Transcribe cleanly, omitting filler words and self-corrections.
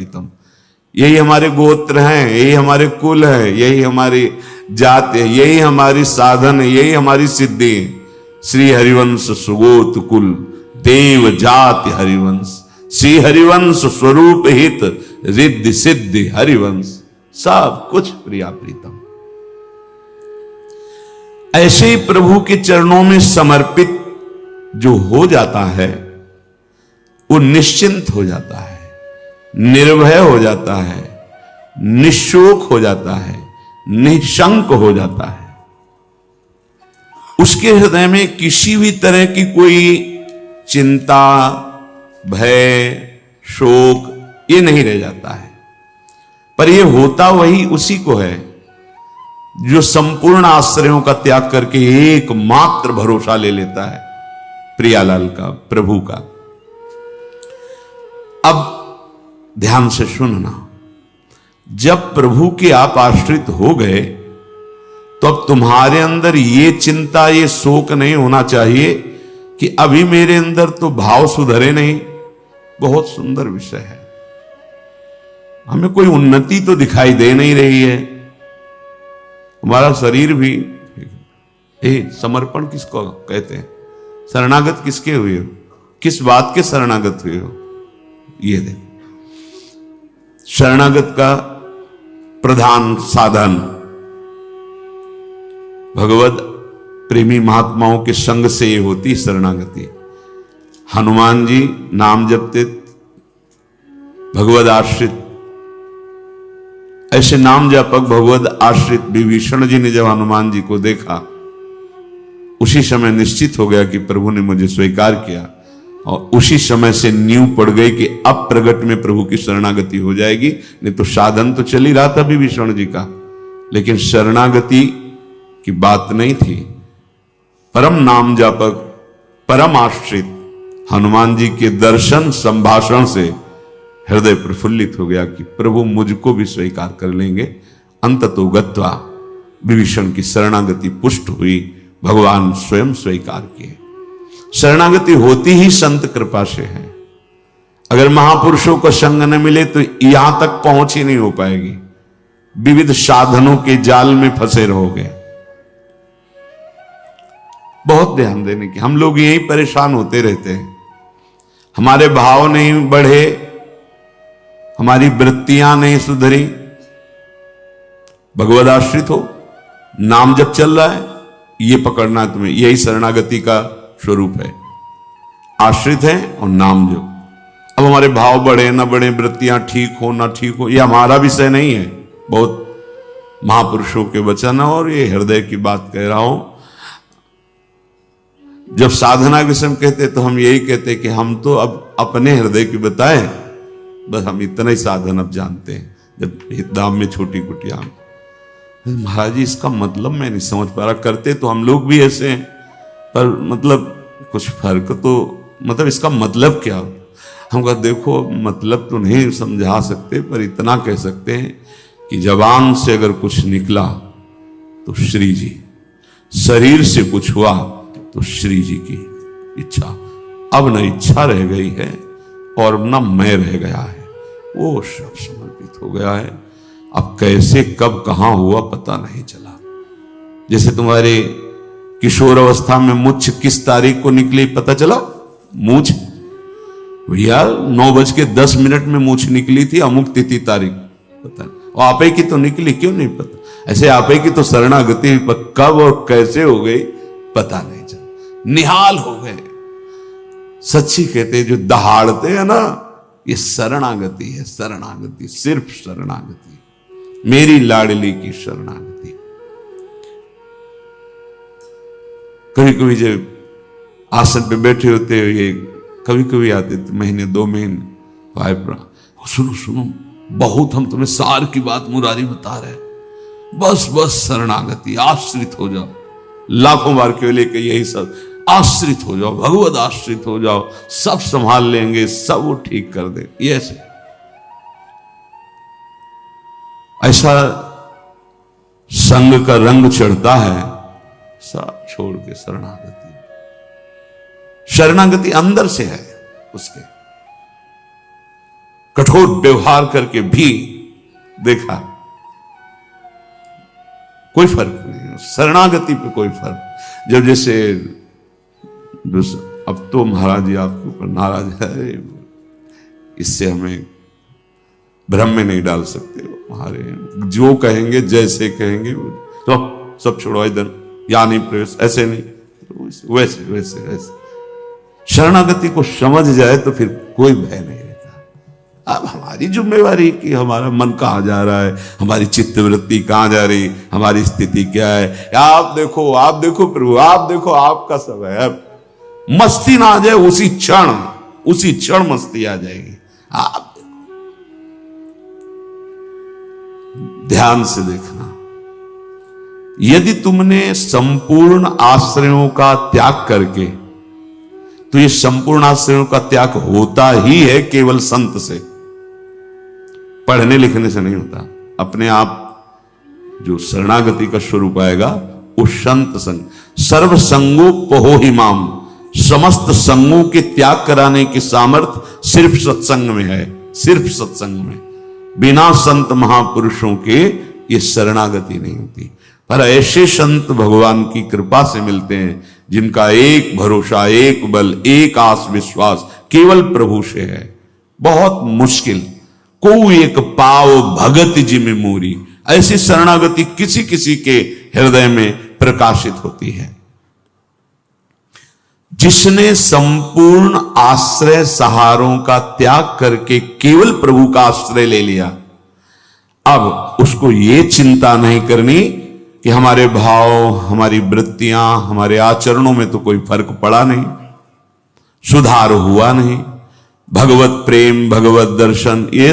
प्रीतम। यही हमारे गोत्र हैं, यही हमारे कुल है, यही हमारी जात है, यही हमारी साधन है, यही हमारी सिद्धि है। श्री हरिवंश सुगोत कुल देव जाति हरिवंश, श्री हरिवंश स्वरूप हित रिद्धि सिद्धि हरिवंश, सब कुछ प्रिया प्रीतम। ऐसे ही प्रभु के चरणों में समर्पित जो हो जाता है वो निश्चिंत हो जाता है, निर्भय हो जाता है, निशोक हो जाता है, निशंक हो जाता है। उसके हृदय में किसी भी तरह की कोई चिंता, भय, शोक ये नहीं रह जाता है। पर ये होता वही उसी को है जो संपूर्ण आश्रयों का त्याग करके एकमात्र भरोसा ले लेता है प्रियालाल का, प्रभु का। अब ध्यान से सुनना, जब प्रभु के आप आश्रित हो गए तो अब तुम्हारे अंदर ये चिंता, ये शोक नहीं होना चाहिए कि अभी मेरे अंदर तो भाव सुधरे नहीं। बहुत सुंदर विषय है, हमें कोई उन्नति तो दिखाई दे नहीं रही है। हमारा शरीर भी समर्पण किसको कहते हैं, शरणागत किसके हुए हो, किस बात के शरणागत हुए हो, ये देखो। शरणागत का प्रधान साधन भगवत प्रेमी महात्माओं के संग से ये होती शरणागति। हनुमान जी नाम जपते, भगवत आश्रित, ऐसे नाम जापक भगवत आश्रित विभीषण जी ने जब हनुमान जी को देखा, उसी समय निश्चित हो गया कि प्रभु ने मुझे स्वीकार किया, और उसी समय से नींव पड़ गई कि अब प्रगट में प्रभु की शरणागति हो जाएगी। नहीं तो साधन तो चल ही रहा था विभीषण जी का, लेकिन शरणागति की बात नहीं थी। परम नाम जापक, परम आश्रित हनुमान जी के दर्शन संभाषण से हृदय प्रफुल्लित हो गया कि प्रभु मुझको भी स्वीकार कर लेंगे। अंततो गत्वा विभीषण की शरणागति पुष्ट हुई, भगवान स्वयं स्वीकार किए। शरणागति होती ही संत कृपा से है। अगर महापुरुषों को संग न मिले तो यहां तक पहुंच ही नहीं हो पाएगी, विविध साधनों के जाल में फंसे रहोगे। बहुत ध्यान देने की, हम लोग यही परेशान होते रहते हैं। हमारे भाव नहीं बढ़े, हमारी वृत्तियां नहीं सुधरी। भगवद आश्रित हो, नाम जब चल रहा है ये पकड़ना है तुम्हें, यही शरणागति का स्वरूप है। आश्रित है और नाम जप। अब हमारे भाव बढ़े ना बढ़े, वृत्तियां ठीक हो ना ठीक हो, ये हमारा विषय नहीं है। बहुत महापुरुषों के वचन और ये हृदय की बात कह रहा हूं। जब साधना के समय कहते तो हम यही कहते कि हम तो अब अपने हृदय की बताएं, बस हम इतना ही साधन अब जानते हैं। जब हितधाम में छोटी कुटिया, महाराज जी इसका मतलब मैं नहीं समझ पा रहा, करते तो हम लोग भी ऐसे हैं, पर मतलब कुछ फर्क तो, मतलब इसका मतलब क्या? हम कहा देखो मतलब तो नहीं समझा सकते, पर इतना कह सकते हैं कि जबान से अगर कुछ निकला तो श्री जी, शरीर से कुछ हुआ तो श्री जी की इच्छा। अब न इच्छा रह गई है और न मैं रह गया है, वो सब समर्पित हो गया है। अब कैसे कब कहां हुआ पता नहीं चला। जैसे तुम्हारे किशोर अवस्था में मुछ किस तारीख को निकली पता चला? मूछ भैया 9:10 में मूछ निकली थी, अमुक तिथि तारीख पता नहीं। और आपे की तो निकली, क्यों नहीं पता? ऐसे आपे की तो शरणागति कब और कैसे हो गई पता नहीं चला, निहाल हो गए। सच्ची कहते जो दहाड़ते हैं ना, ये शरणागति है। शरणागति, सिर्फ शरणागति, मेरी लाडली की शरणागति। कभी कभी जब आसन पे बैठे होते हो, ये कभी कभी आते थे महीने 2 महीने, भाई सुनो सुनो, बहुत हम तुम्हें सार की बात मुरारी बता रहे, बस बस शरणागति, आश्रित हो जाओ। लाखों बार केवल लेके यही सब, आश्रित हो जाओ, भगवत आश्रित हो जाओ, सब संभाल लेंगे, सब वो ठीक कर दे। ये ऐसा संग का रंग चढ़ता है, सब छोड़ के शरणागति। शरणागति अंदर से है उसके। कठोर व्यवहार करके भी देखा कोई फर्क नहीं, शरणागति पे कोई फर्क। जब जैसे अब तो महाराज जी आपके ऊपर नाराज है, इससे हमें भ्रम में नहीं डाल सकते, हमारे जो कहेंगे जैसे कहेंगे तो सब छोड़ो इधर, या नहीं प्रवेश, ऐसे नहीं, वैसे वैसे वैसे। शरणागति को समझ जाए तो फिर कोई भय नहीं रहता। अब हमारी जिम्मेवारी कि हमारा मन कहां जा रहा है, हमारी चित्तवृत्ति कहां जा रही, हमारी स्थिति क्या है। आप देखो प्रभु, आप देखो, आपका सब है। अब मस्ती ना आ जाए, उसी क्षण मस्ती आ जाएगी। आप ध्यान से देखना, यदि तुमने संपूर्ण आश्रयों का त्याग करके, तो ये संपूर्ण आश्रयों का त्याग होता ही है केवल संत से, पढ़ने लिखने से नहीं होता। अपने आप जो शरणागति का स्वरूप आएगा वो संत संग, सर्व संगोपहो हिमाम, समस्त संगों के त्याग कराने की सामर्थ्य सिर्फ सत्संग में है, सिर्फ सत्संग में। बिना संत महापुरुषों के ये शरणागति नहीं होती। पर ऐसे संत भगवान की कृपा से मिलते हैं जिनका एक भरोसा, एक बल, एक आस विश्वास केवल प्रभु से है। बहुत मुश्किल, को एक पाव भगत जिमि मोरी, ऐसी शरणागति किसी किसी के हृदय में प्रकाशित होती है। जिसने संपूर्ण आश्रय सहारों का त्याग करके केवल प्रभु का आश्रय ले लिया, अब उसको ये चिंता नहीं करनी कि हमारे भाव, हमारी वृत्तियां, हमारे आचरणों में तो कोई फर्क पड़ा नहीं, सुधार हुआ नहीं, भगवत प्रेम, भगवत दर्शन, ये